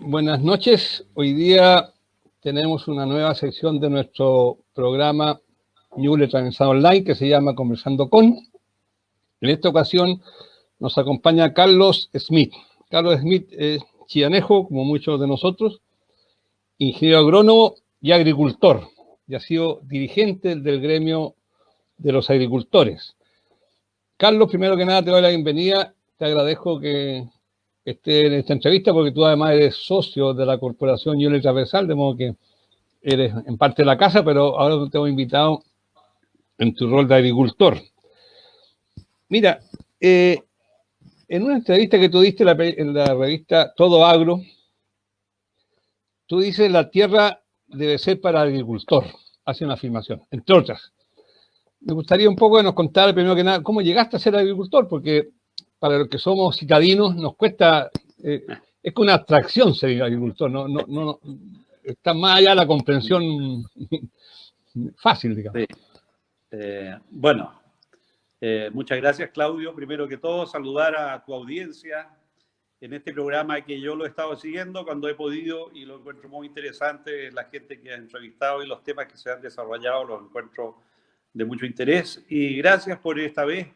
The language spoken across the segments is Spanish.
Buenas noches. Hoy día tenemos una nueva sección de nuestro programa Ñuble Transversal Online que se llama Conversando con. En esta ocasión nos acompaña Carlos Smith. Carlos Smith es chianejo, como muchos de nosotros, ingeniero agrónomo y agricultor, y ha sido dirigente del gremio de los agricultores. Carlos, primero que nada te doy la bienvenida. Te agradezco que esté en esta entrevista porque tú además eres socio de la Corporación Ñuble Transversal, de modo que eres en parte de la casa, pero ahora te hemos invitado en tu rol de agricultor. Mira, en una entrevista que tú diste en la revista Todo Agro, tú dices la tierra debe ser para el agricultor. Hace una afirmación, entre otras. Me gustaría un poco que nos contara, primero que nada, cómo llegaste a ser agricultor, porque para los que somos citadinos nos cuesta, es como una abstracción ser agricultor, no, está más allá de la comprensión fácil, digamos. Sí. Bueno, muchas gracias, Claudio. Primero que todo, saludar a tu audiencia en este programa que yo lo he estado siguiendo cuando he podido y lo encuentro muy interesante, la gente que ha entrevistado y los temas que se han desarrollado los encuentro de mucho interés. Y gracias por esta vez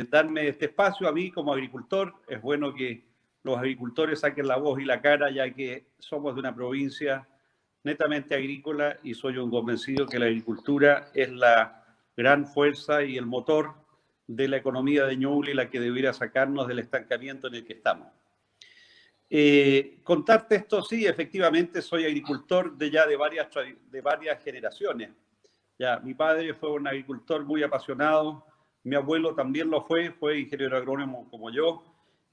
darme este espacio a mí como agricultor. Es bueno que los agricultores saquen la voz y la cara, ya que somos de una provincia netamente agrícola y soy un convencido que la agricultura es la gran fuerza y el motor de la economía de Ñuble, la que debiera sacarnos del estancamiento en el que estamos. Contarte esto, sí, efectivamente soy agricultor de varias generaciones. Ya, mi padre fue un agricultor muy apasionado, mi abuelo también lo fue ingeniero agrónomo como yo,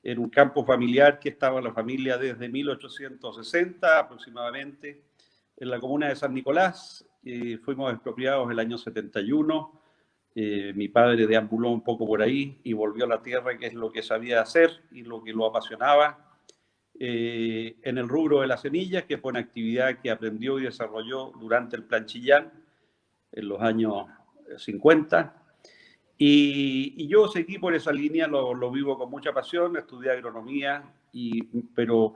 en un campo familiar que estaba en la familia desde 1860 aproximadamente, en la comuna de San Nicolás. Fuimos expropiados el año 71. Mi padre deambuló un poco por ahí y volvió a la tierra, que es lo que sabía hacer y lo que lo apasionaba, en el rubro de las semillas, que fue una actividad que aprendió y desarrolló durante el Plan Chillán en los años 50. Y yo seguí por esa línea, lo vivo con mucha pasión, estudié agronomía, pero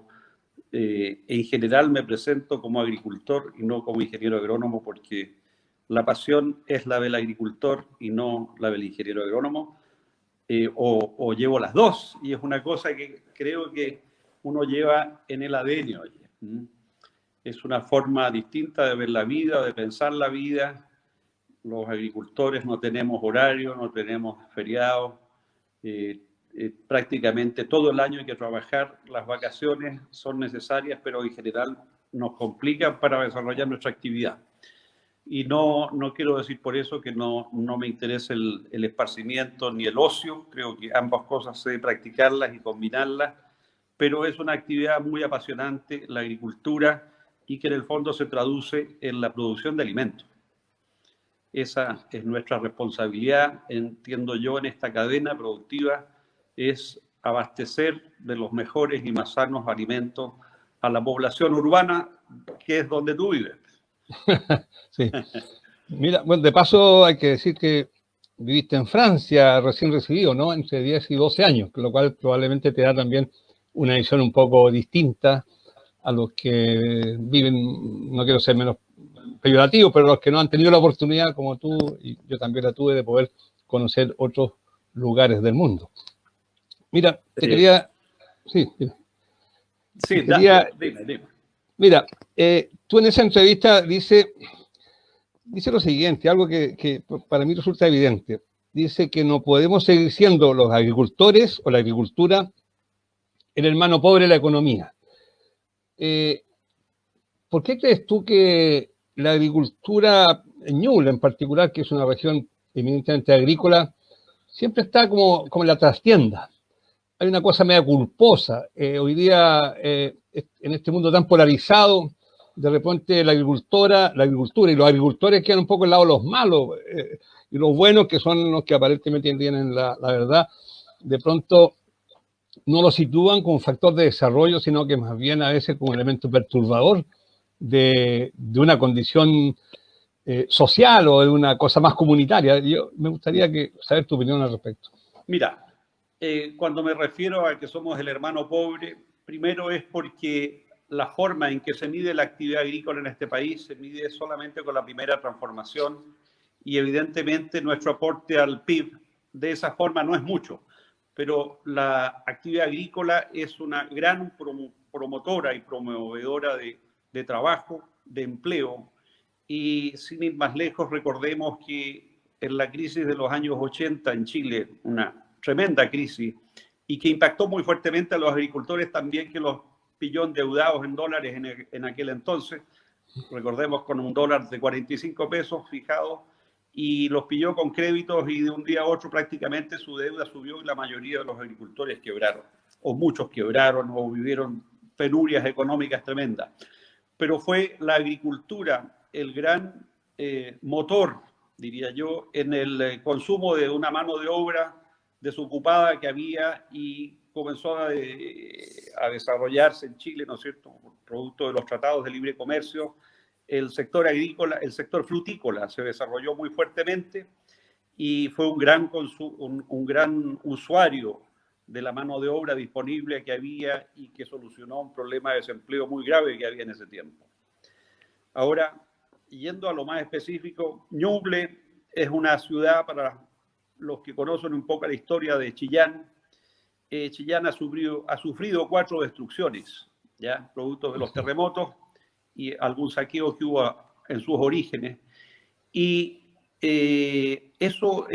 en general me presento como agricultor y no como ingeniero agrónomo, porque la pasión es la del agricultor y no la del ingeniero agrónomo, o llevo las dos, y es una cosa que creo que uno lleva en el ADN hoy. Es una forma distinta de ver la vida, de pensar la vida. Los agricultores no tenemos horario, no tenemos feriados, prácticamente todo el año hay que trabajar, las vacaciones son necesarias, pero en general nos complican para desarrollar nuestra actividad. Y no quiero decir por eso que no me interese el esparcimiento ni el ocio, creo que ambas cosas se deben practicarlas y combinarlas, pero es una actividad muy apasionante, la agricultura, y que en el fondo se traduce en la producción de alimentos. Esa es nuestra responsabilidad, entiendo yo, en esta cadena productiva, es abastecer de los mejores y más sanos alimentos a la población urbana, que es donde tú vives. Sí. Mira, bueno, de paso hay que decir que viviste en Francia recién recibido, ¿no? Entre 10 y 12 años, lo cual probablemente te da también una visión un poco distinta a los que viven, no quiero ser menos peyorativo, pero los que no han tenido la oportunidad, como tú, y yo también la tuve, de poder conocer otros lugares del mundo. Mira, te quería... Sí, mira. Sí, dime. Mira, tú en esa entrevista dice lo siguiente, algo que para mí resulta evidente. Dice que no podemos seguir siendo los agricultores o la agricultura el hermano pobre de la economía. ¿Por qué crees tú que la agricultura en Ñuble, en particular, que es una región eminentemente agrícola, siempre está como en la trastienda? Hay una cosa media culposa. Hoy día, en este mundo tan polarizado, de repente la agricultura y los agricultores quedan un poco al lado de los malos, y los buenos, que son los que aparentemente tienen la verdad, de pronto no lo sitúan como factor de desarrollo, sino que más bien a veces como elemento perturbador de una condición social o de una cosa más comunitaria. Yo me gustaría saber tu opinión al respecto. Mira, cuando me refiero a que somos el hermano pobre, primero es porque la forma en que se mide la actividad agrícola en este país se mide solamente con la primera transformación y evidentemente nuestro aporte al PIB de esa forma no es mucho, pero la actividad agrícola es una gran promotora y promovedora de trabajo, de empleo, y sin ir más lejos, recordemos que en la crisis de los años 80 en Chile, una tremenda crisis, y que impactó muy fuertemente a los agricultores también, que los pilló endeudados en dólares en aquel entonces, recordemos con un dólar de 45 pesos fijado, y los pilló con créditos y de un día a otro prácticamente su deuda subió y la mayoría de los agricultores quebraron, o muchos quebraron o vivieron penurias económicas tremendas. Pero fue la agricultura el gran motor, diría yo, en el consumo de una mano de obra desocupada que había y comenzó a desarrollarse en Chile, ¿no es cierto?, producto de los tratados de libre comercio. El sector agrícola, el sector frutícola se desarrolló muy fuertemente y fue un gran usuario de la mano de obra disponible que había y que solucionó un problema de desempleo muy grave que había en ese tiempo. Ahora, yendo a lo más específico, Ñuble es una ciudad, para los que conocen un poco la historia de Chillán, Chillán ha sufrido 4 destrucciones, ¿ya?, producto de los terremotos y algún saqueo que hubo en sus orígenes. Y eso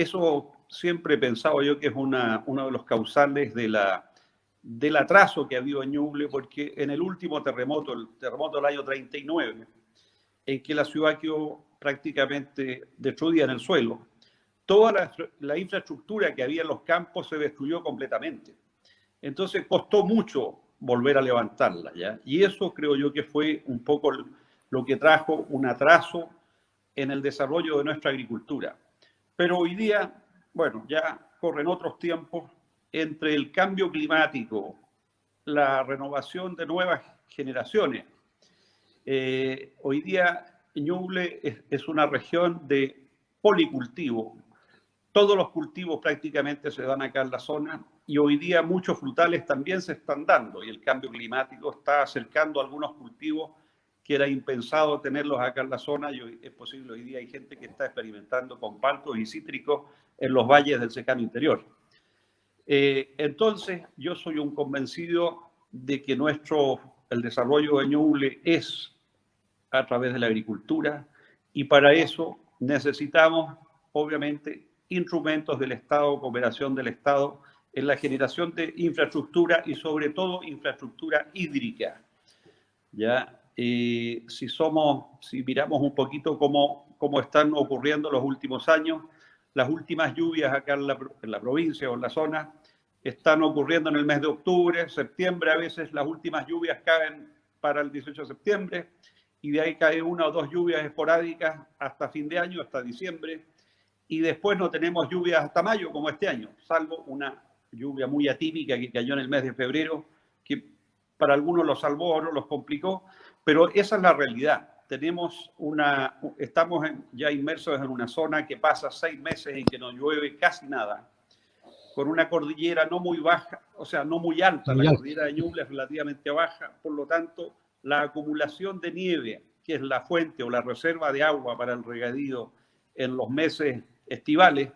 siempre he pensado yo que es uno de los causales del atraso que ha habido en Ñuble, porque en el último terremoto, el terremoto del año 39, en que la ciudad quedó prácticamente destruida en el suelo, toda la infraestructura que había en los campos se destruyó completamente. Entonces costó mucho volver a levantarla, ¿ya? Y eso creo yo que fue un poco lo que trajo un atraso en el desarrollo de nuestra agricultura. Pero hoy día, bueno, ya corren otros tiempos, entre el cambio climático, la renovación de nuevas generaciones. Hoy día Ñuble es una región de policultivo. Todos los cultivos prácticamente se dan acá en la zona y hoy día muchos frutales también se están dando y el cambio climático está acercando algunos cultivos que era impensado tenerlos acá en la zona y hoy es posible. Hoy día hay gente que está experimentando con paltos y cítricos en los valles del secano interior. Entonces, yo soy un convencido de que el desarrollo de Ñuble es a través de la agricultura y para eso necesitamos, obviamente, instrumentos del Estado, cooperación del Estado en la generación de infraestructura y sobre todo infraestructura hídrica. ¿Ya? Si miramos un poquito cómo están ocurriendo los últimos años, las últimas lluvias acá en la provincia o en la zona están ocurriendo en el mes de octubre, septiembre, a veces las últimas lluvias caen para el 18 de septiembre y de ahí cae 1 o 2 lluvias esporádicas hasta fin de año, hasta diciembre, y después no tenemos lluvias hasta mayo como este año, salvo una lluvia muy atípica que cayó en el mes de febrero, que para algunos los salvó, otros los complicó, pero esa es la realidad. Estamos ya inmersos en una zona que pasa 6 meses en que no llueve casi nada, con una cordillera no muy baja, o sea, no muy alta, la cordillera de Ñuble es relativamente baja, por lo tanto, la acumulación de nieve, que es la fuente o la reserva de agua para el regadío en los meses estivales,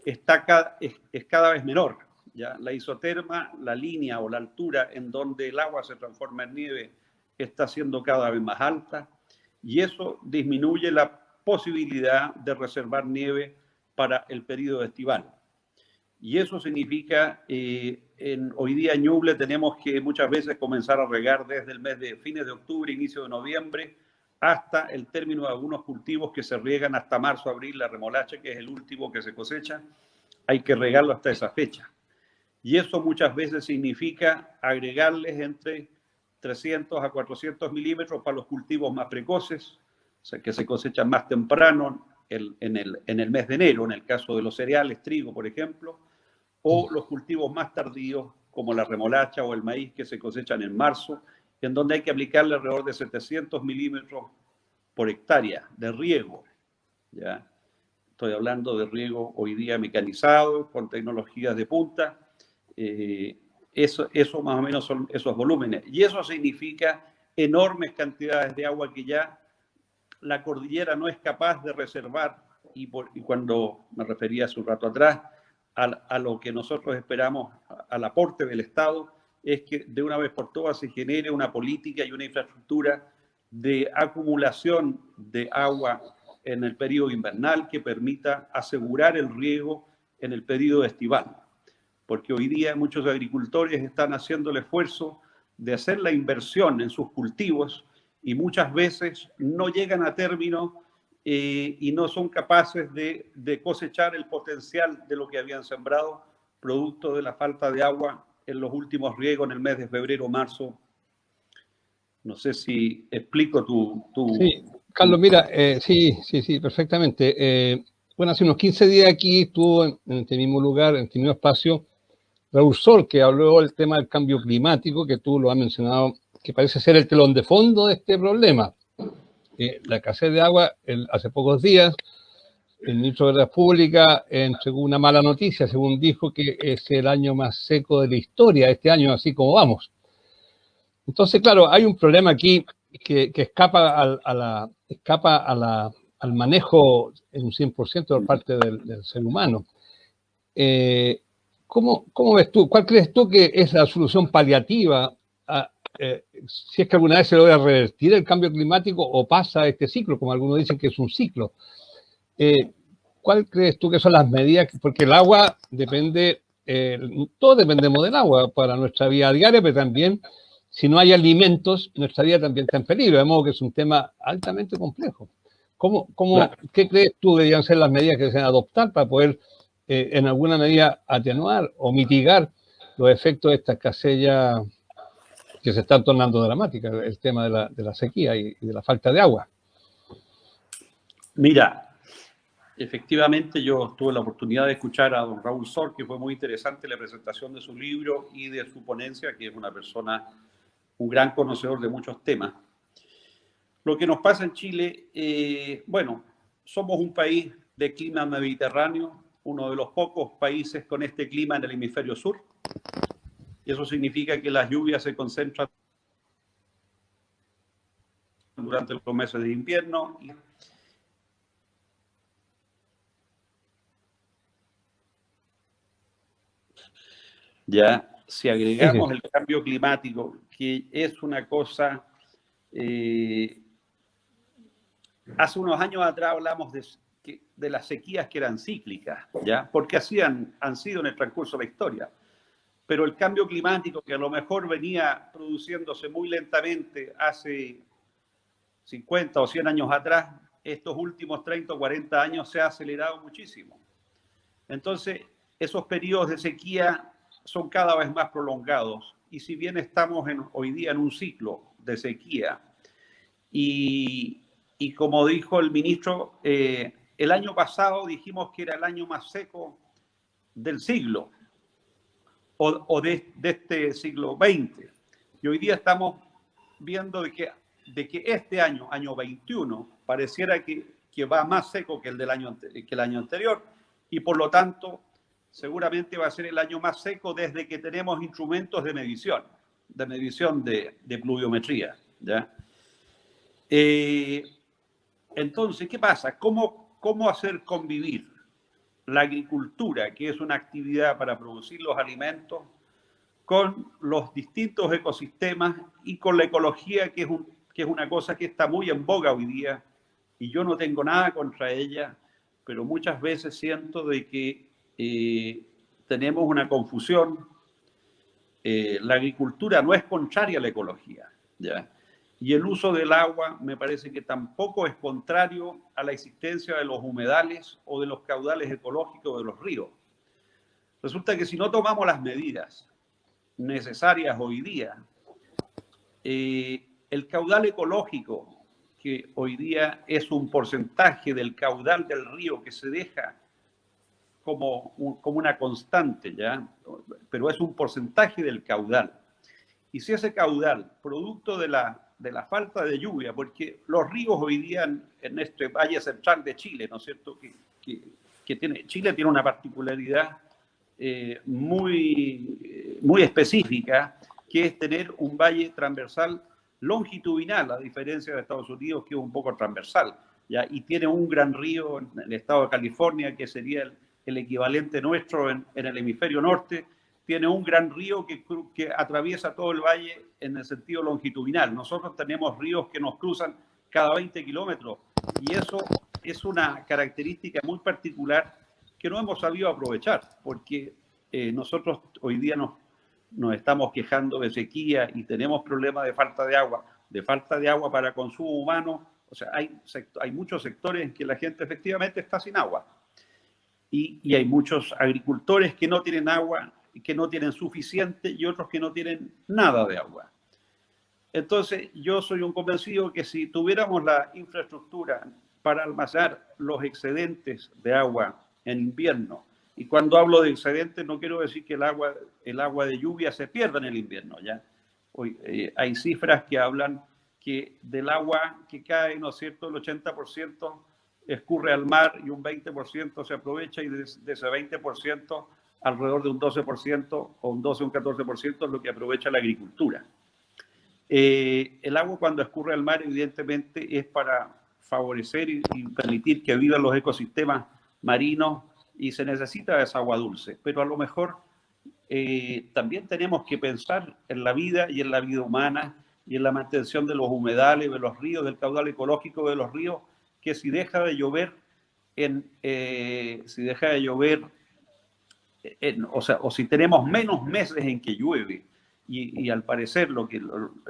es cada vez menor. ¿Ya? La isoterma, la línea o la altura en donde el agua se transforma en nieve, está siendo cada vez más alta y eso disminuye la posibilidad de reservar nieve para el periodo estival. Y eso significa, hoy día en Ñuble tenemos que muchas veces comenzar a regar desde el mes de fines de octubre, inicio de noviembre, hasta el término de algunos cultivos que se riegan hasta marzo, abril, la remolacha, que es el último que se cosecha, hay que regarlo hasta esa fecha. Y eso muchas veces significa agregarles entre 300 a 400 milímetros para los cultivos más precoces, o sea, que se cosechan más temprano en el mes de enero, en el caso de los cereales, trigo, por ejemplo, o los cultivos más tardíos, como la remolacha o el maíz, que se cosechan en marzo, en donde hay que aplicarle alrededor de 700 milímetros por hectárea de riego. ¿Ya? Estoy hablando de riego hoy día mecanizado, con tecnologías de punta. Eso más o menos son esos volúmenes. Y eso significa enormes cantidades de agua que ya la cordillera no es capaz de reservar, y cuando me refería hace un rato atrás a lo que nosotros esperamos, al aporte del Estado, es que de una vez por todas se genere una política y una infraestructura de acumulación de agua en el periodo invernal que permita asegurar el riego en el periodo estival. Porque hoy día muchos agricultores están haciendo el esfuerzo de hacer la inversión en sus cultivos y muchas veces no llegan a término y no son capaces de cosechar el potencial de lo que habían sembrado, producto de la falta de agua en los últimos riegos en el mes de febrero o marzo. No sé si explico tu... Sí, Carlos, mira, sí, perfectamente. Bueno, hace unos 15 días aquí estuvo en este mismo lugar, en este mismo espacio, Raúl Sor, que habló del tema del cambio climático, que tú lo has mencionado, que parece ser el telón de fondo de este problema. La escasez de agua, hace pocos días, el ministro de Obras Públicas entregó una mala noticia, según dijo que es el año más seco de la historia, este año así como vamos. Entonces, claro, hay un problema aquí que escapa al manejo en un 100% por parte del ser humano. ¿Cómo ves tú? ¿Cuál crees tú que es la solución paliativa si es que alguna vez se logra revertir el cambio climático o pasa este ciclo, como algunos dicen que es un ciclo? ¿Cuál crees tú que son las medidas? Porque el agua depende, todos dependemos del agua para nuestra vida diaria, pero también si no hay alimentos, nuestra vida también está en peligro, de modo que es un tema altamente complejo. Claro. ¿Qué crees tú que deberían ser las medidas que se deben adoptar para poder, en alguna medida, atenuar o mitigar los efectos de esta escasez ya que se están tornando dramáticas, el tema de la sequía y de la falta de agua? Mira, efectivamente yo tuve la oportunidad de escuchar a don Raúl Sor, que fue muy interesante la presentación de su libro y de su ponencia, que es una persona, un gran conocedor de muchos temas. Lo que nos pasa en Chile, bueno, somos un país de clima mediterráneo, uno de los pocos países con este clima en el hemisferio sur, y eso significa que las lluvias se concentran durante los meses de invierno. Ya, si agregamos el cambio climático, que es una cosa, hace unos años atrás hablamos de las sequías que eran cíclicas, ¿ya? Porque así han sido en el transcurso de la historia. Pero el cambio climático, que a lo mejor venía produciéndose muy lentamente hace 50 o 100 años atrás, estos últimos 30 o 40 años se ha acelerado muchísimo. Entonces, esos periodos de sequía son cada vez más prolongados. Y si bien estamos hoy día en un ciclo de sequía, y como dijo el ministro, el año pasado dijimos que era el año más seco del siglo, o de este siglo XX. Y hoy día estamos viendo de que este año 21, pareciera que va más seco que el año anterior, y por lo tanto seguramente va a ser el año más seco desde que tenemos instrumentos de medición de pluviometría, ¿ya? Entonces, ¿qué pasa? ¿Cómo hacer convivir la agricultura, que es una actividad para producir los alimentos, con los distintos ecosistemas y con la ecología, que es una cosa que está muy en boga hoy día, y yo no tengo nada contra ella, pero muchas veces siento de que tenemos una confusión. La agricultura no es contraria a la ecología, ¿ya? Y el uso del agua me parece que tampoco es contrario a la existencia de los humedales o de los caudales ecológicos de los ríos. Resulta que si no tomamos las medidas necesarias hoy día, el caudal ecológico, que hoy día es un porcentaje del caudal del río que se deja como una constante, ¿ya? Pero es un porcentaje del caudal. Y si ese caudal, producto de la falta de lluvia, porque los ríos hoy día en este valle central de Chile, ¿no es cierto? Chile tiene una particularidad muy específica, que es tener un valle transversal longitudinal, a diferencia de Estados Unidos, que es un poco transversal, ¿ya? Y tiene un gran río en el estado de California, que sería el equivalente nuestro en el hemisferio norte. Tiene un gran río que atraviesa todo el valle en el sentido longitudinal. Nosotros tenemos ríos que nos cruzan cada 20 kilómetros y eso es una característica muy particular que no hemos sabido aprovechar, porque nosotros hoy día nos estamos quejando de sequía y tenemos problemas de falta de agua para consumo humano. O sea, hay muchos sectores en que la gente efectivamente está sin agua y hay muchos agricultores que no tienen agua, que no tienen suficiente y otros que no tienen nada de agua. Entonces, yo soy un convencido que si tuviéramos la infraestructura para almacenar los excedentes de agua en invierno, y cuando hablo de excedentes no quiero decir que el agua de lluvia se pierda en el invierno, ¿ya? Hoy, hay cifras que hablan que del agua que cae, ¿no es cierto?, el 80% escurre al mar y un 20% se aprovecha, y de ese 20%, alrededor de un 12% o un 12 o un 14% es lo que aprovecha la agricultura. El agua cuando escurre al mar evidentemente es para favorecer y permitir que vivan los ecosistemas marinos y se necesita esa agua dulce, pero a lo mejor también tenemos que pensar en la vida y en la vida humana y en la mantención de los humedales, de los ríos, del caudal ecológico de los ríos, que si deja de llover, o si tenemos menos meses en que llueve, y al parecer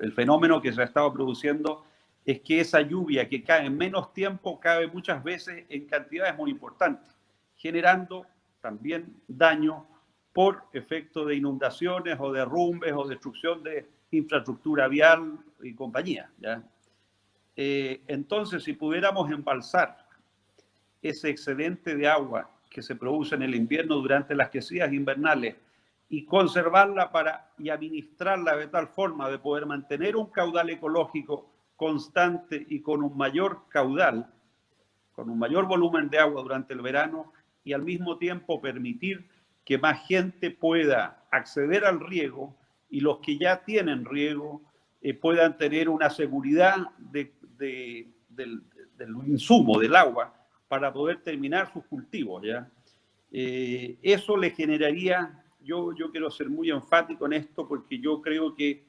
el fenómeno que se ha estado produciendo es que esa lluvia que cae en menos tiempo cae muchas veces en cantidades muy importantes, generando también daño por efecto de inundaciones o derrumbes o destrucción de infraestructura vial y compañía, ¿ya? Entonces, si pudiéramos embalsar ese excedente de agua que se produce en el invierno durante las sequías invernales y conservarla y administrarla de tal forma de poder mantener un caudal ecológico constante y con un mayor caudal, con un mayor volumen de agua durante el verano, y al mismo tiempo permitir que más gente pueda acceder al riego y los que ya tienen riego puedan tener una seguridad del insumo del agua para poder terminar sus cultivos, ¿ya? Eso le generaría, yo quiero ser muy enfático en esto porque yo creo que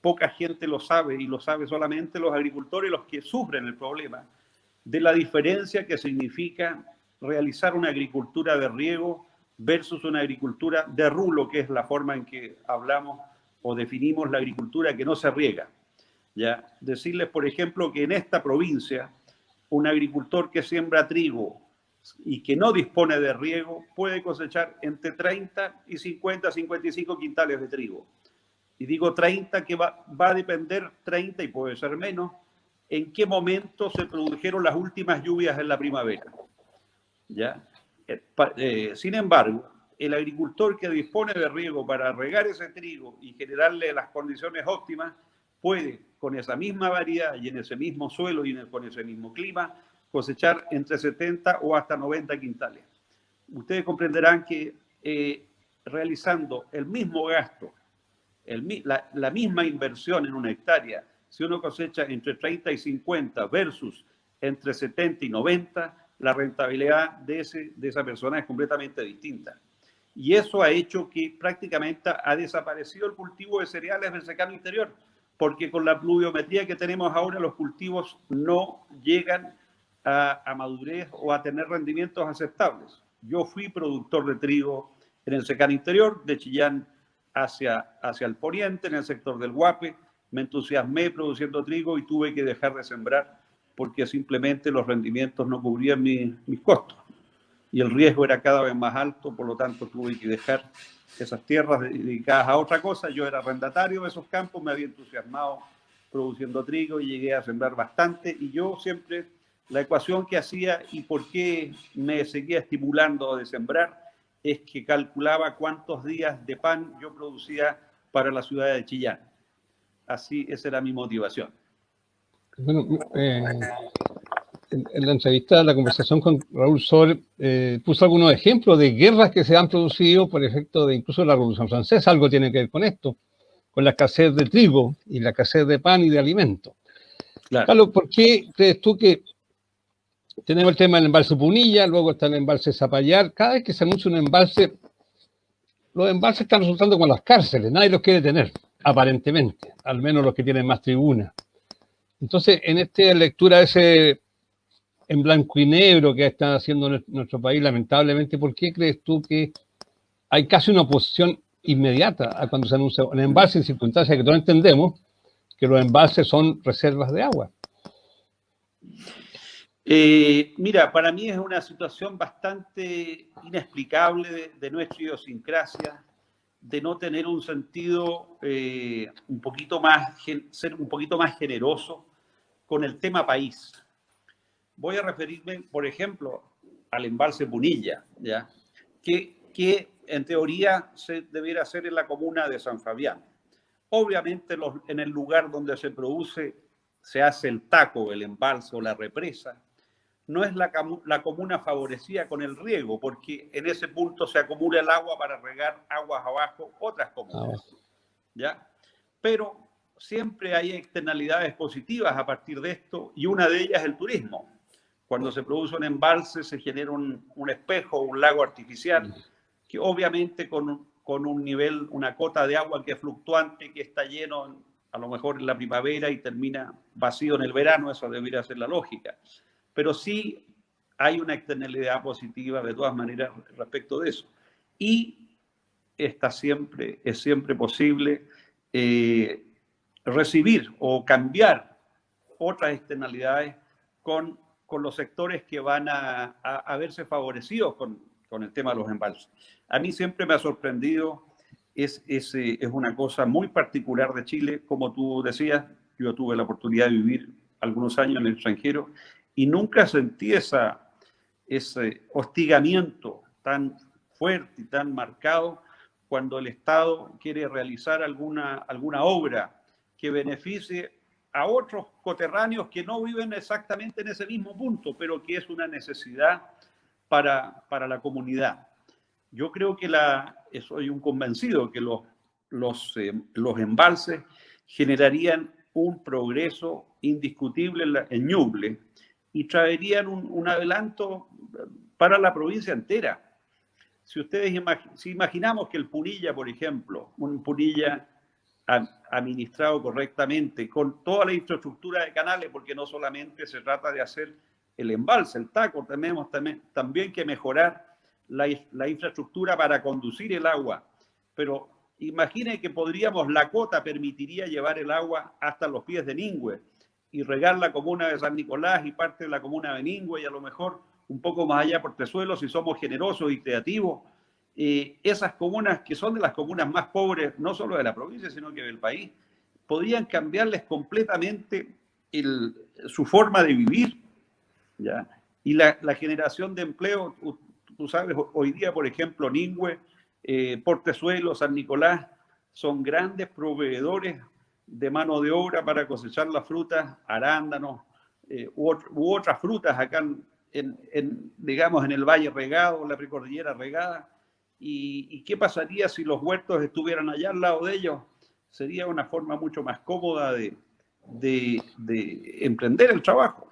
poca gente lo sabe, y lo sabe solamente los agricultores, los que sufren el problema de la diferencia que significa realizar una agricultura de riego versus una agricultura de rulo, que es la forma en que hablamos o definimos la agricultura que no se riega, ¿ya? Decirles, por ejemplo, que en esta provincia un agricultor que siembra trigo y que no dispone de riego puede cosechar entre 30 y 50, 55 quintales de trigo. Y digo 30 que va a depender, 30 y puede ser menos, en qué momento se produjeron las últimas lluvias en la primavera, ¿ya? Sin embargo, el agricultor que dispone de riego para regar ese trigo y generarle las condiciones óptimas puede, con esa misma variedad y en ese mismo suelo y con ese mismo clima, cosechar entre 70 o hasta 90 quintales. Ustedes comprenderán que realizando el mismo gasto, la misma inversión en una hectárea, si uno cosecha entre 30 y 50 versus entre 70 y 90, la rentabilidad de esa persona es completamente distinta. Y eso ha hecho que prácticamente ha desaparecido el cultivo de cereales del secano interior, porque con la pluviometría que tenemos ahora, los cultivos no llegan a madurez o a tener rendimientos aceptables. Yo fui productor de trigo en el secano interior, de Chillán hacia el poniente, en el sector del Guape. Me entusiasmé produciendo trigo y tuve que dejar de sembrar porque simplemente los rendimientos no cubrían mis costos. Y el riesgo era cada vez más alto, por lo tanto tuve que dejar esas tierras dedicadas a otra cosa. Yo era arrendatario de esos campos, me había entusiasmado produciendo trigo y llegué a sembrar bastante. Y yo siempre, la ecuación que hacía y por qué me seguía estimulando de sembrar, es que calculaba cuántos días de pan yo producía para la ciudad de Chillán. Así, esa era mi motivación. Bueno, en la entrevista, la conversación con Raúl Sol, puso algunos ejemplos de guerras que se han producido por efecto de incluso la Revolución Francesa. Algo tiene que ver con esto. con la escasez de trigo y la escasez de pan y de alimentos. Claro. Carlos, ¿por qué crees tú que tenemos el tema del embalse Punilla, luego está el embalse Zapallar? Cada vez que se anuncia un embalse, los embalses están resultando con las cárceles, nadie los quiere tener, aparentemente, al menos los que tienen más tribuna. Entonces, en esta lectura ese en blanco y negro que está haciendo nuestro país, lamentablemente, ¿por qué crees tú que hay casi una oposición inmediata a cuando se anuncia un embalse en circunstancias que todos entendemos que los embalses son reservas de agua? Mira, para mí es una situación bastante inexplicable de nuestra idiosincrasia, de no tener un sentido un poquito más, ser un poquito más generoso con el tema país. Voy a referirme, por ejemplo, al embalse Punilla, ¿ya? Que en teoría se debiera hacer en la comuna de San Fabián. Obviamente en el lugar donde se produce, se hace el taco, el embalse o la represa, no es la comuna favorecida con el riego, porque en ese punto se acumula el agua para regar aguas abajo otras comunas, ¿ya? Pero siempre hay externalidades positivas a partir de esto, y una de ellas es el turismo. Cuando se produce un embalse se genera un espejo, un lago artificial, que obviamente con un nivel, una cota de agua que es fluctuante, que está lleno a lo mejor en la primavera y termina vacío en el verano, eso debería ser la lógica. Pero sí hay una externalidad positiva de todas maneras respecto de eso. Y es siempre posible recibir o cambiar otras externalidades con los sectores que van a verse favorecidos con el tema de los embalses. A mí siempre me ha sorprendido, es una cosa muy particular de Chile, como tú decías, yo tuve la oportunidad de vivir algunos años en el extranjero y nunca sentí ese hostigamiento tan fuerte y tan marcado cuando el Estado quiere realizar alguna obra que beneficie a otros coterráneos que no viven exactamente en ese mismo punto, pero que es una necesidad para la comunidad. Yo creo que soy un convencido que los embalses generarían un progreso indiscutible en Ñuble y traerían un adelanto para la provincia entera. Si imaginamos que el Punilla, por ejemplo, un Punilla administrado correctamente, con toda la infraestructura de canales, porque no solamente se trata de hacer el embalse, el taco, tenemos también que mejorar la infraestructura para conducir el agua. Pero imagine que la cota permitiría llevar el agua hasta los pies de Ningüe y regar la comuna de San Nicolás y parte de la comuna de Ningüe y a lo mejor un poco más allá por Tezuelo, si somos generosos y creativos. Esas comunas que son de las comunas más pobres, no solo de la provincia, sino que del país, podrían cambiarles completamente su forma de vivir, ¿ya? Y la generación de empleo, tú sabes, hoy día, por ejemplo, Ningüe, Portezuelo, San Nicolás, son grandes proveedores de mano de obra para cosechar las frutas, arándanos u otras frutas acá digamos, en el Valle Regado, la Precordillera Regada. ¿Y qué pasaría si los huertos estuvieran allá al lado de ellos? Sería una forma mucho más cómoda de emprender el trabajo.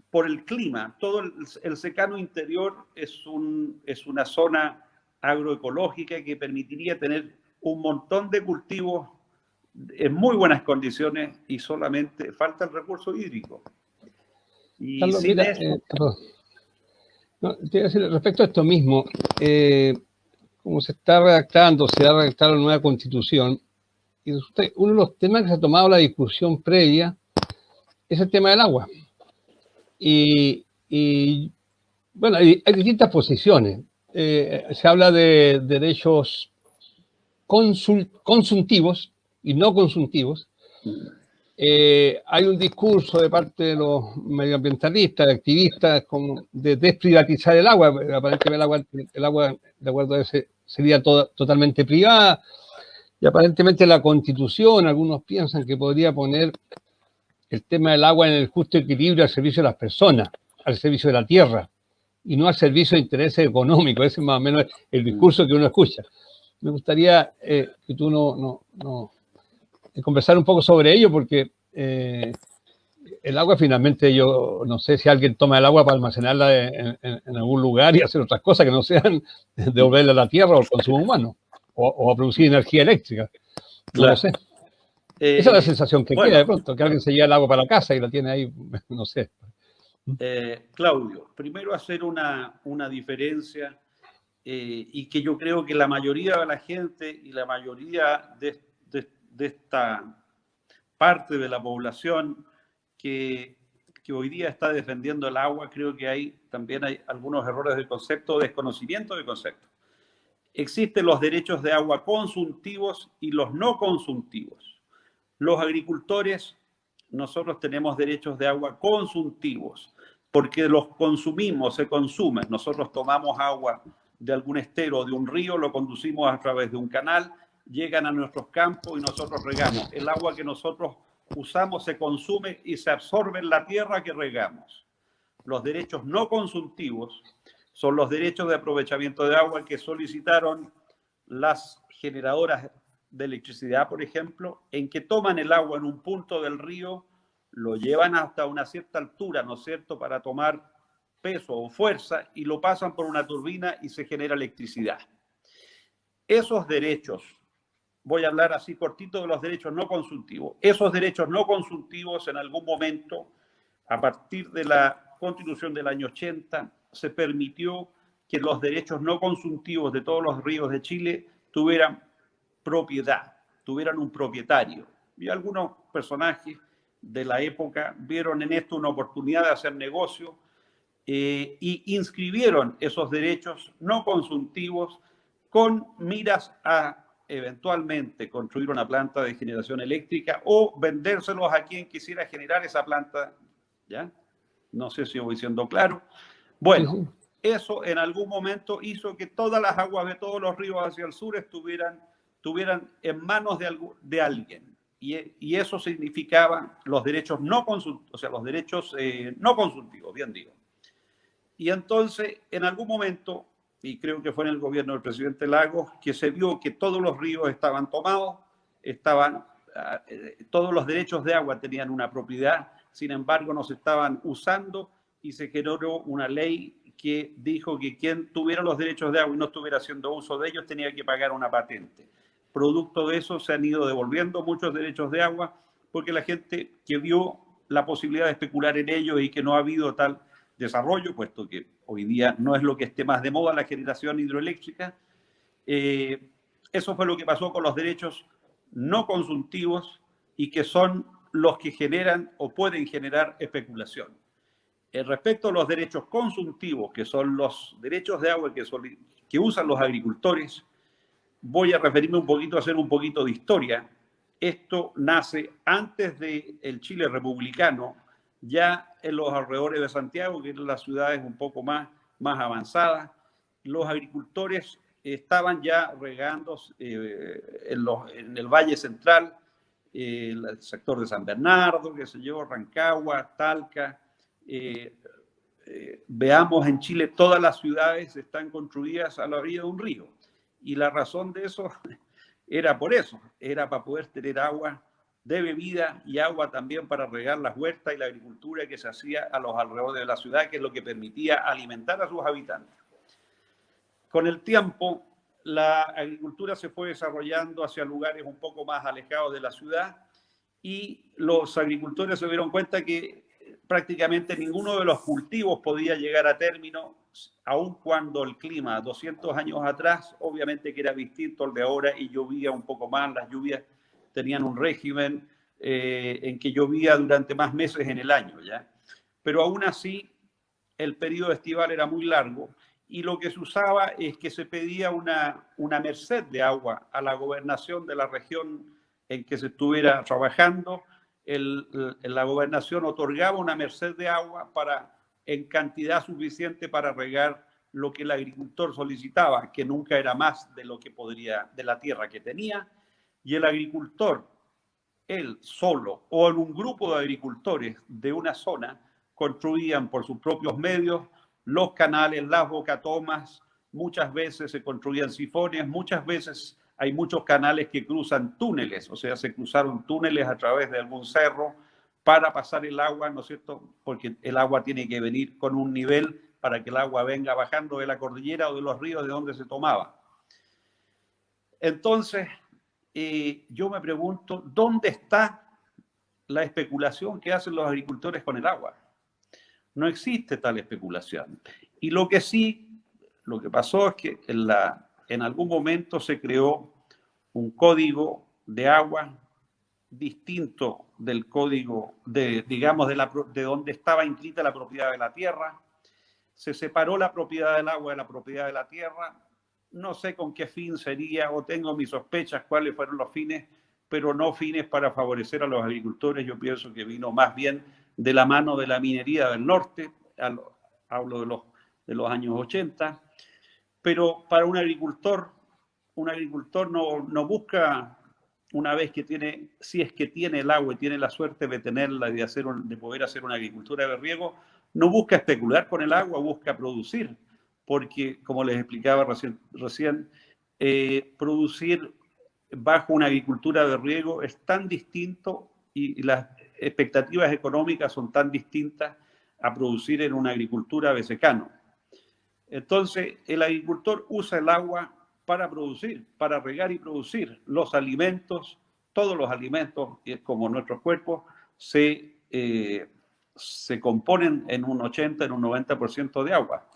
Por el clima, todo el secano interior es una zona agroecológica que permitiría tener un montón de cultivos en muy buenas condiciones y solamente falta el recurso hídrico. Y Carlos, mira, respecto a esto mismo, como se va a redactar la nueva Constitución, y uno de los temas que se ha tomado la discusión previa es el tema del agua. Y bueno, hay distintas posiciones. Se habla de derechos consultivos y no consultivos. Hay un discurso de parte de los medioambientalistas, de activistas, como de desprivatizar el agua. Aparentemente el agua, de acuerdo a ese, sería totalmente privada. Y aparentemente la Constitución, algunos piensan que podría poner el tema del agua en el justo equilibrio al servicio de las personas, al servicio de la tierra, y no al servicio de intereses económicos. Ese es más o menos el discurso que uno escucha. me gustaría que tú conversar un poco sobre ello, porque el agua finalmente, yo no sé si alguien toma el agua para almacenarla en algún lugar y hacer otras cosas que no sean devolverla a la tierra o al consumo humano, o a producir energía eléctrica. No lo sé. Esa es la sensación que queda de pronto, que alguien se lleva el agua para la casa y la tiene ahí, no sé. Claudio, primero hacer una diferencia y que yo creo que la mayoría de la gente y la mayoría de esta parte de la población que hoy día está defendiendo el agua, creo que también hay algunos errores de concepto, desconocimiento de concepto. Existen los derechos de agua consumtivos y los no consumtivos. Los agricultores, nosotros tenemos derechos de agua consumtivos, porque los consumimos, se consumen. Nosotros tomamos agua de algún estero o de un río, lo conducimos a través de un canal, llegan a nuestros campos y nosotros regamos. El agua que nosotros usamos se consume y se absorbe en la tierra que regamos. Los derechos no consumtivos son los derechos de aprovechamiento de agua que solicitaron las generadoras de electricidad, por ejemplo, en que toman el agua en un punto del río, lo llevan hasta una cierta altura, ¿no es cierto?, para tomar peso o fuerza y lo pasan por una turbina y se genera electricidad. Esos derechos, voy a hablar así cortito de los derechos no consumtivos, esos derechos no consumtivos en algún momento, a partir de la Constitución del año 80, se permitió que los derechos no consumtivos de todos los ríos de Chile tuvieran propiedad, tuvieran un propietario. Y algunos personajes de la época vieron en esto una oportunidad de hacer negocio y inscribieron esos derechos no consumtivos con miras a eventualmente construir una planta de generación eléctrica o vendérselos a quien quisiera generar esa planta, ¿ya? No sé si voy siendo claro. Bueno, eso en algún momento hizo que todas las aguas de todos los ríos hacia el sur estuvieran en manos de alguien. Y eso significaba los derechos no consumtivos, o sea, los derechos no consumtivos, bien digo. Y entonces, en algún momento, y creo que fue en el gobierno del presidente Lagos, que se vio que todos los ríos estaban tomados, todos los derechos de agua tenían una propiedad, sin embargo no se estaban usando y se generó una ley que dijo que quien tuviera los derechos de agua y no estuviera haciendo uso de ellos tenía que pagar una patente. Producto de eso se han ido devolviendo muchos derechos de agua porque la gente que vio la posibilidad de especular en ellos y que no ha habido tal desarrollo, puesto que hoy día no es lo que esté más de moda la generación hidroeléctrica, eso fue lo que pasó con los derechos no consumtivos y que son los que generan o pueden generar especulación. Respecto a los derechos consumtivos, que son los derechos de agua que usan los agricultores, voy a referirme un poquito, a hacer un poquito de historia. Esto nace antes del Chile republicano, ya en los alrededores de Santiago, que eran las ciudades un poco más avanzadas. Los agricultores estaban ya regando en el Valle Central, el sector de San Bernardo, qué sé yo, Rancagua, Talca. Veamos, en Chile todas las ciudades están construidas a la orilla de un río. Y la razón de eso era por eso, era para poder tener agua de bebida y agua también para regar las huertas y la agricultura que se hacía a los alrededores de la ciudad, que es lo que permitía alimentar a sus habitantes. Con el tiempo, la agricultura se fue desarrollando hacia lugares un poco más alejados de la ciudad y los agricultores se dieron cuenta que prácticamente ninguno de los cultivos podía llegar a término, aun cuando el clima 200 años atrás, obviamente que era distinto al de ahora y llovía un poco más, las lluvias tenían un régimen en que llovía durante más meses en el año, ¿ya? Pero aún así, el periodo estival era muy largo y lo que se usaba es que se pedía una merced de agua a la gobernación de la región en que se estuviera trabajando. La gobernación otorgaba una merced de agua en cantidad suficiente para regar lo que el agricultor solicitaba, que nunca era más de lo que de la tierra que tenía, y el agricultor, él solo o en un grupo de agricultores de una zona, construían por sus propios medios los canales, las bocatomas, muchas veces se construían sifones, muchas veces hay muchos canales que cruzan túneles, o sea, se cruzaron túneles a través de algún cerro para pasar el agua, ¿no es cierto? Porque el agua tiene que venir con un nivel para que el agua venga bajando de la cordillera o de los ríos de donde se tomaba. Entonces, yo me pregunto, ¿dónde está la especulación que hacen los agricultores con el agua? No existe tal especulación. Y lo que pasó es que en algún momento se creó un código de agua distinto del código digamos, de donde estaba inscrita la propiedad de la tierra. Se separó la propiedad del agua de la propiedad de la tierra. No sé con qué fin sería, o tengo mis sospechas cuáles fueron los fines, pero no fines para favorecer a los agricultores. Yo pienso que vino más bien de la mano de la minería del norte, hablo de los años 80, pero para un agricultor no busca, una vez que tiene, si es que tiene el agua y tiene la suerte de tenerla y de poder hacer una agricultura de riego, no busca especular con el agua, busca producir, porque como les explicaba recién, producir bajo una agricultura de riego es tan distinto y las expectativas económicas son tan distintas a producir en una agricultura de secano. Entonces, el agricultor usa el agua para producir, para regar y producir los alimentos, todos los alimentos, como nuestros cuerpos, se componen en un 80, en un 90% de agua.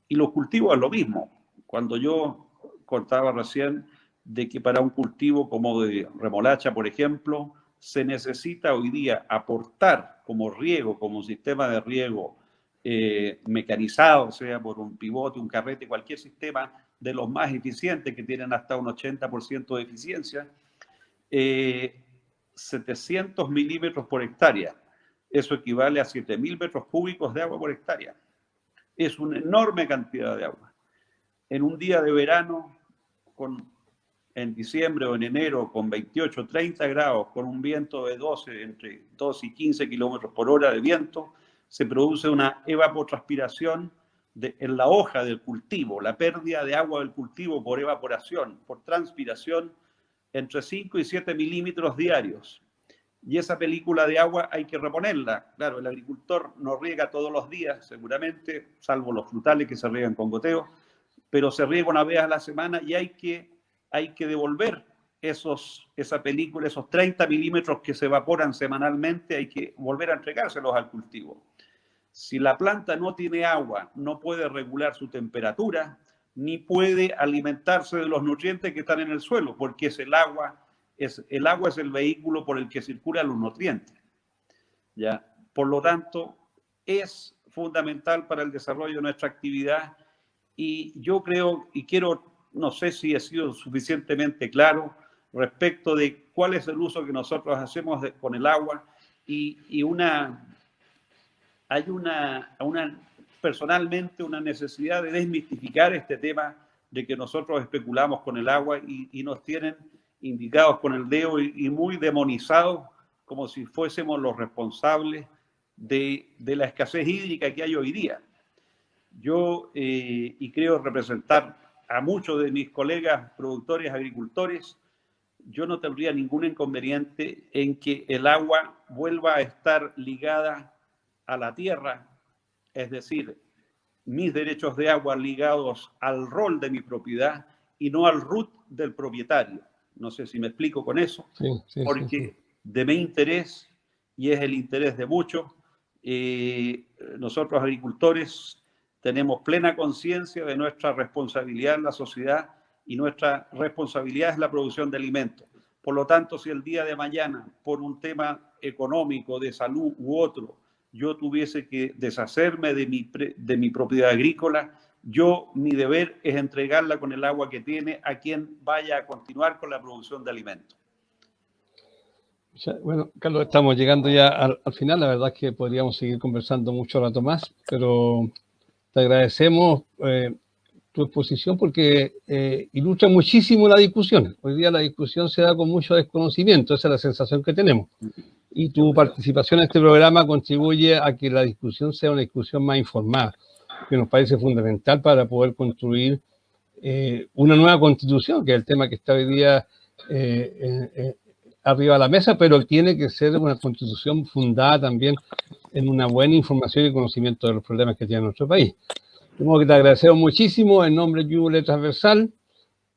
Y los cultivos es lo mismo. Cuando yo contaba recién de que para un cultivo como de remolacha, por ejemplo, se necesita hoy día aportar como riego, como un sistema de riego mecanizado, sea por un pivote, un carrete, cualquier sistema de los más eficientes que tienen hasta un 80% de eficiencia, 700 milímetros por hectárea. Eso equivale a 7.000 metros cúbicos de agua por hectárea. Es una enorme cantidad de agua. En un día de verano, en diciembre o en enero, con 28, 30 grados, con un viento de entre 12 y 15 kilómetros por hora de viento, se produce una evapotranspiración en la hoja del cultivo, la pérdida de agua del cultivo por evaporación, por transpiración, entre 5 y 7 milímetros diarios. Y esa película de agua hay que reponerla. Claro, el agricultor no riega todos los días, seguramente, salvo los frutales que se riegan con goteo, pero se riega una vez a la semana y hay que devolver esa película, esos 30 milímetros que se evaporan semanalmente, hay que volver a entregárselos al cultivo. Si la planta no tiene agua, no puede regular su temperatura, ni puede alimentarse de los nutrientes que están en el suelo, porque el agua es el vehículo por el que circulan los nutrientes. ¿Ya? Por lo tanto, es fundamental para el desarrollo de nuestra actividad y yo creo y quiero, no sé si he sido suficientemente claro respecto de cuál es el uso que nosotros hacemos con el agua hay personalmente una necesidad de desmistificar este tema de que nosotros especulamos con el agua y nos tienen indicados con el dedo y muy demonizados como si fuésemos los responsables de la escasez hídrica que hay hoy día. Yo, y creo representar a muchos de mis colegas productores, agricultores, yo no tendría ningún inconveniente en que el agua vuelva a estar ligada a la tierra, es decir, mis derechos de agua ligados al rol de mi propiedad y no al RUT del propietario. No sé si me explico con eso, porque de mi interés, y es el interés de muchos, nosotros agricultores tenemos plena conciencia de nuestra responsabilidad en la sociedad y nuestra responsabilidad es la producción de alimentos. Por lo tanto, si el día de mañana, por un tema económico, de salud u otro, yo tuviese que deshacerme de mi propiedad agrícola, mi deber es entregarla con el agua que tiene a quien vaya a continuar con la producción de alimentos. Bueno, Carlos, estamos llegando ya al final. La verdad es que podríamos seguir conversando mucho rato más, pero te agradecemos tu exposición porque ilustra muchísimo la discusión. Hoy día la discusión se da con mucho desconocimiento, esa es la sensación que tenemos. Y tu participación en este programa contribuye a que la discusión sea una discusión más informada, que nos parece fundamental para poder construir una nueva constitución, que es el tema que está hoy día arriba de la mesa, pero tiene que ser una constitución fundada también en una buena información y conocimiento de los problemas que tiene nuestro país. De modo que te agradecemos muchísimo en nombre de Ñuble Transversal,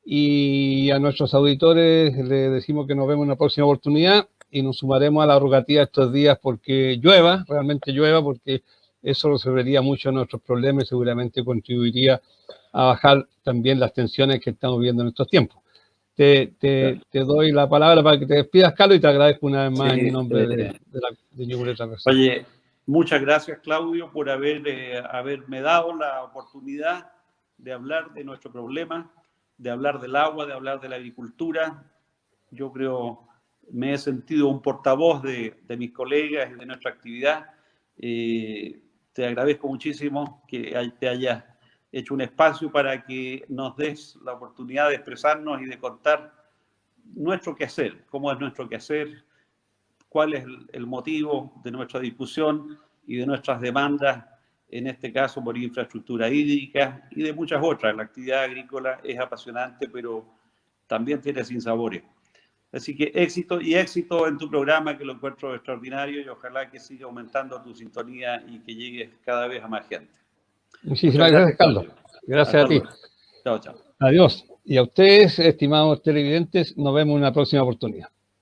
y a nuestros auditores les decimos que nos vemos en una próxima oportunidad y nos sumaremos a la rogativa estos días porque llueva, realmente llueva, porque eso resolvería mucho nuestros problemas y seguramente contribuiría a bajar también las tensiones que estamos viendo en estos tiempos. Te doy la palabra para que te despidas, Carlos, y te agradezco una vez más en nombre de Ñuble Transversal. Oye, muchas gracias, Claudio, por haberme dado la oportunidad de hablar de nuestro problema, de hablar del agua, de hablar de la agricultura. Yo creo, me he sentido un portavoz de mis colegas y de nuestra actividad. Te agradezco muchísimo que te hayas hecho un espacio para que nos des la oportunidad de expresarnos y de contar nuestro quehacer, cómo es nuestro quehacer, cuál es el motivo de nuestra discusión y de nuestras demandas, en este caso por infraestructura hídrica y de muchas otras. La actividad agrícola es apasionante, pero también tiene sinsabores. Así que éxito en tu programa, que lo encuentro extraordinario, y ojalá que siga aumentando tu sintonía y que llegues cada vez a más gente. Muchísimas gracias, Carlos. Gracias a ti. Chao, chao. Adiós. Y a ustedes, estimados televidentes, nos vemos en una próxima oportunidad.